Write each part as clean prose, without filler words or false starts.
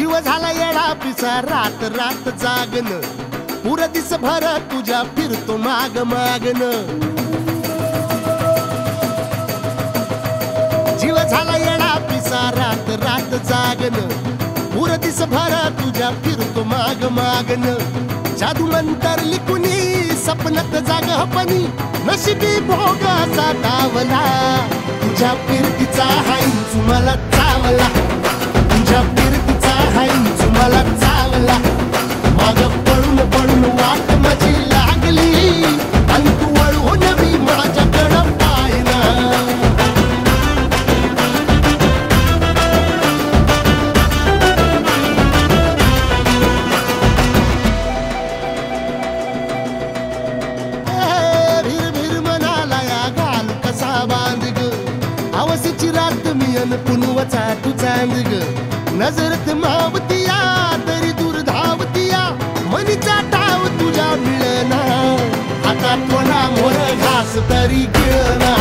जीव झाला येडा पिसा रात रात जागन पुर दिस भर तुझ्या फिरतो माग मागन जीव झाला येडा पिसा रात रात जागन पुर दिस भर तुझ्या फिरतो माग मागन जादू मंतरली कुणी सपनात जाग हपणी नशिबी भोग असा दावला तुझ्या फिरतीचा हाईंच मला चावला तुझ्या फिरतीचा हाईंच मला चावला माग पळून पळून वाट माझी लागली आणि तू वळून मी माझ्याकडं पाहिला भिर भिर मनाला या घाल कसा बांध ग आवसीची रात मी अन पुनवचा तू चांद ग नजरत मावतिया तरी दूर धावतिया मनीचा टाव तुझ्या मिळना आता थोडा मोर घास तरी गिळना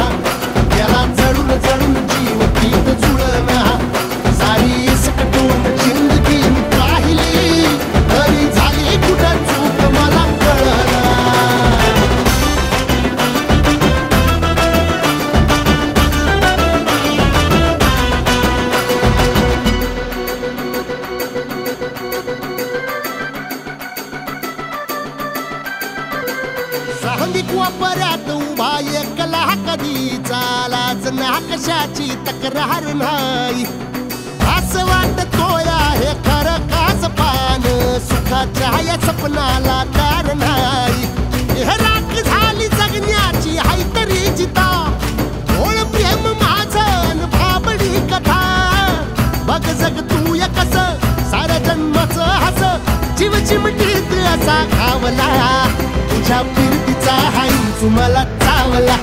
त्याला चढून चढून जीव गीत जुळना सारी सकटून जिंदगी पाहिली तरी झाली कुठं चूक मला कळना सांगिक वापऱ्यात उभा एकला कधी चालाच ना कशाची तक्रार नाही असं वाटतोय हे खरं काच पान सुखाच्या या सपनाला कार नाही हे राख झाली जगण्याची हाय तरी जिता ओळ प्रेम माझं भाबडी कथा बघ जग तू या कस साऱ्या जन्माचं हस जीव चिमटीत असा घावला तुझ्या फिरतीचा हाईंच मला चावला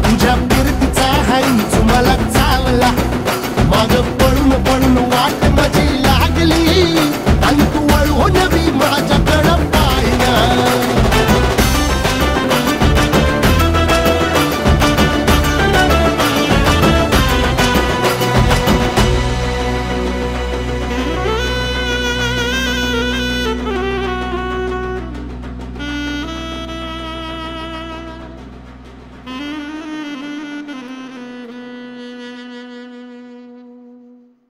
तुझ्या फिरतीचा हाईंच मला चावला माग पळून पळून वाट माझी लागली आणि तू वळून मी